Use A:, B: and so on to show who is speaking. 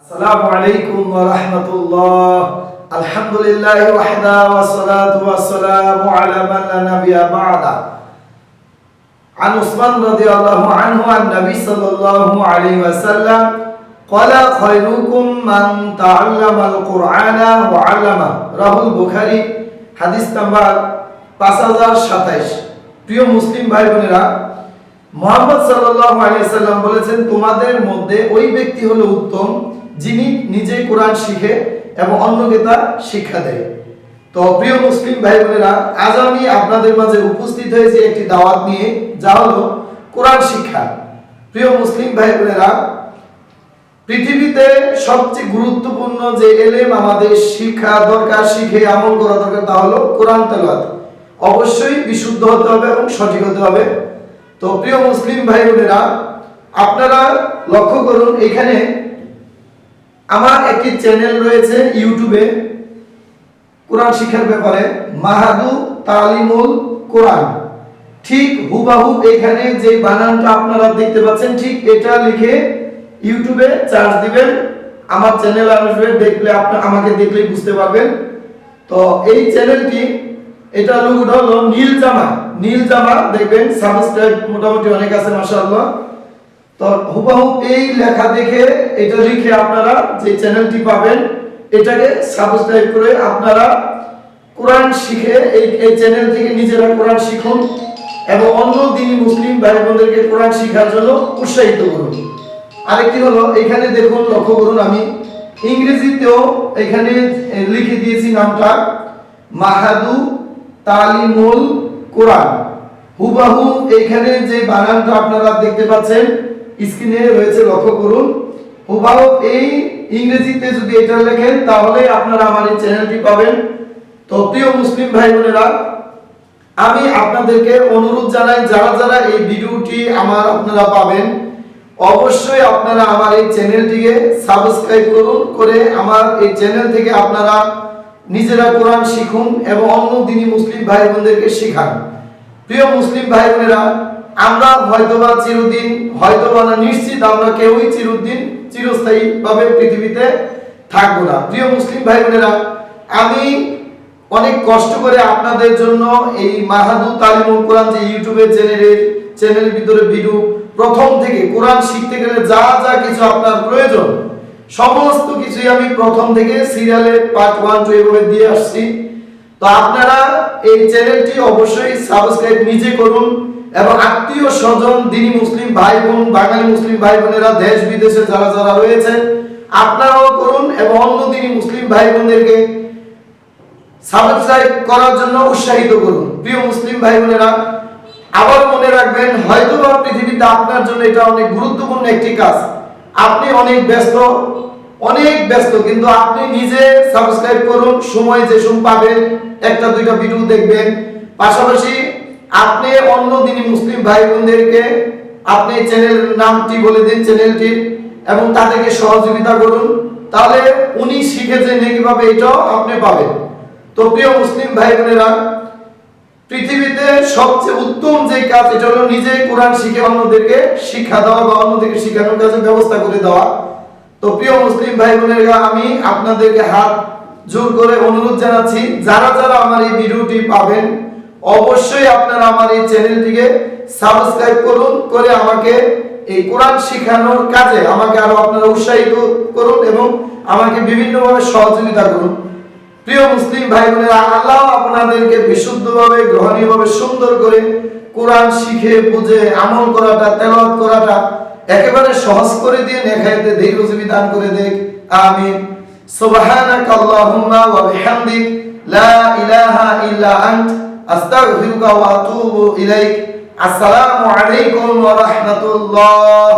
A: আসসালামু আলাইকুম ওয়া রাহমাতুল্লাহ। আলহামদুলিল্লাহি ওয়াহদা ওয়াসসালাতু ওয়াসসালামু আলা মান লা নাবিয়্যা বা'দা। আন উসমান রাদিয়াল্লাহু আনহু আন নবী সাল্লাল্লাহু আলাইহি ওয়াসাল্লাম ক্বালা খায়রুকুম মান তাআল্লামাল কুরআনা ওয়া 'আল্লামা। রাহুল বুখারী, হাদিস নাম্বার 5027। প্রিয় মুসলিম ভাই বোনেরা, মুহাম্মদ সাল্লাল্লাহু আলাইহি ওয়াসাল্লাম বলেছেন, তোমাদের মধ্যে ওই ব্যক্তি হলো উত্তম যিনি নিজে কোরআন শিখে এবং অন্যকে তা শিক্ষা দেয়। তো প্রিয় মুসলিম ভাই বোনেরা, আজ আমি আপনাদের মাঝে উপস্থিত হয়েছি একটি দাওয়াত নিয়ে, যা হলো কোরআন শিক্ষা। প্রিয় মুসলিম ভাই বোনেরা, পৃথিবীতে সবচেয়ে গুরুত্বপূর্ণ যে এলেম আমাদের শিক্ষা দরকার, শিখে আমল করা দরকার, তা হলো কোরআন তেলাওয়াত। অবশ্যই বিশুদ্ধ হতে হবে এবং সঠিক হতে হবে। তো প্রিয় মুসলিম ভাই বোনেরা, আপনারা লক্ষ্য করুন, এখানে আমার একটি চ্যানেল রয়েছে ইউটিউবে কোরআন শিক্ষার ব্যাপারে, মাহাদু তালিমুল কোরআন। ঠিক হুবাহু এখানে যে বানানটা আপনারা দেখতে পাচ্ছেন, ঠিক এটা লিখে ইউটিউবে সার্চ দিবেন, আমার চ্যানেল আসবে, দেখলে আপনি আমাকে দেখলেই বুঝতে পারবেন। তো এই চ্যানেলটি, এটা লোগোটা হলো নীল জামা দেখবেন, সাবস্ক্রাইব মোটামুটি অনেক আছে মাশাআল্লাহ। তো হুবাহু এই লেখা দেখে এটা লিখে আপনারা যে চ্যানেলটি পাবেন, এটাকে সাবস্ক্রাইব করে আপনারা কোরআন শিখে এই চ্যানেল থেকে নিজেরা কোরআন শিখুন এবং অন্য দিনী মুসলিম ভাই বোনদেরকে কোরআন শেখার জন্য উৎসাহিত করুন। আরেকটি হলো, এখানে দেখুন, লক্ষ্য করুন, আমি ইংরেজিতেও এখানে লিখে দিয়েছি নামটা, মাহাদু তালিমুল কোরআন। হুবাহু এখানে যে বানানটা আপনারা দেখতে পাচ্ছেন স্ক্রিনে রয়েছে, লক্ষ্য করুন। হুবাহু এই ইংরেজিতে যদি এটা লেখেন, তাহলে আপনারা আমার এই চ্যানেলটি পাবেন। তো প্রিয় মুসলিম ভাই বোনেরা, আমি আপনাদেরকে অনুরোধ জানাই, যারা যারা এই ভিডিওটি আপনারা পাবেন, অবশ্যই আপনারা আমার এই চ্যানেলটিকে সাবস্ক্রাইব করুন, করে আমার এই চ্যানেল থেকে আপনারা নিজেরা কোরআন শিখুন এবং অন্য দিনী মুসলিম ভাই বোনদেরকে শেখান। প্রিয় মুসলিম ভাই বোনেরা, আমরা হয়তোবা চিরদিন, হয়তোবা না, নিশ্চিত আমরা কেউই চিরস্থায়ী ভাবে পৃথিবীতে থাকবো না। প্রিয় মুসলিম ভাই বোনেরা, আমি অনেক কষ্ট করে আপনাদের জন্য এই মাহাদু তালিমুল কোরআন যে ইউটিউবে চ্যানেলের ভিতরে ভিডিও, প্রথম থেকে কোরআন শিখতে গেলে যা যা কিছু আপনার প্রয়োজন, সমস্ত কিছুই আমি প্রথম থেকে সিরিয়ালে পার্ট 1 2 এভাবে দিয়ে আসছি। তো আপনারা এই চ্যানেলটি অবশ্যই সাবস্ক্রাইব নিজে করুন এবং আত্মীয় স্বজন, দিনী মুসলিম ভাই বোন, বাঙালি মুসলিম ভাই বোনেরা দেশ বিদেশে যারা যারা রয়েছেন, আপনারাও করুন এবং অন্য দিনী মুসলিম ভাই বোনদেরকে সাবস্ক্রাইব করার জন্য উৎসাহিত করুন। প্রিয় মুসলিম ভাই বোনেরা, আবার মনে রাখবেন, হয়তোবা পৃথিবীতে আপনার জন্য এটা অনেক গুরুত্বপূর্ণ একটি কাজ। আপনি অনেক ব্যস্ত, কিন্তু আপনি নিজে সাবস্ক্রাইব করুন, সময় যে সময় পাবেন একটা দুইটা ভিডিও দেখবেন, পাশাপাশি আপনি অন্য দিনী মুসলিম ভাই বোনদেরকে আপনি চ্যানেলের নামটি বলে দিন চ্যানেলটির, এবং তাদেরকে সহযোগিতা করুন, তাহলে উনি শিখেছে নাকি পাবে, এটাও আপনি পাবেন। তো প্রিয় মুসলিম ভাই বোনেরা, পৃথিবীতে সবচেয়ে উত্তম যে কাজ, এটা হলো নিজে কোরআন শিখে অন্যদেরকে শিক্ষা দেওয়া বা অন্যদেরকে শেখানোর কাজে ব্যবস্থা করে দেওয়া। তো প্রিয় মুসলিম ভাই বোনেরা, আমি আপনাদেরকে হাত জোর করে অনুরোধ জানাচ্ছি, যারা যারা আমার এই ভিডিওটি পাবেন, অবশ্যই আপনারা আমার এই চ্যানেলটিকে সাবস্ক্রাইব করুন, করে আমাকে এই কোরআন শেখানোর কাজে আমাকে আরো আপনারা উৎসাহিত করুন এবং আমাকে বিভিন্নভাবে সহযোগিতা করুন। প্রিয় মুসলিম ভাই বোনেরা, আল্লাহ আপনাদেরকে বিশুদ্ধভাবে, গ্রহণীয়ভাবে, সুন্দর করে কোরআন শিখে বুঝে আমল করাটা, তেলাওয়াত করাটা একেবারে সহজ করে দিয়ে নেখাইতে ধৈর্যজীবী দান করে দেখ। আমিন। সুবহানাকা আল্লাহুম্মা ওয়া বিহামদিক, লা ইলাহা ইল্লা আনত, আস্তাগফিরুকা ওয়া আতুবু ইলাইক। আসসালামু আলাইকুম ওয়া রাহমাতুল্লাহ।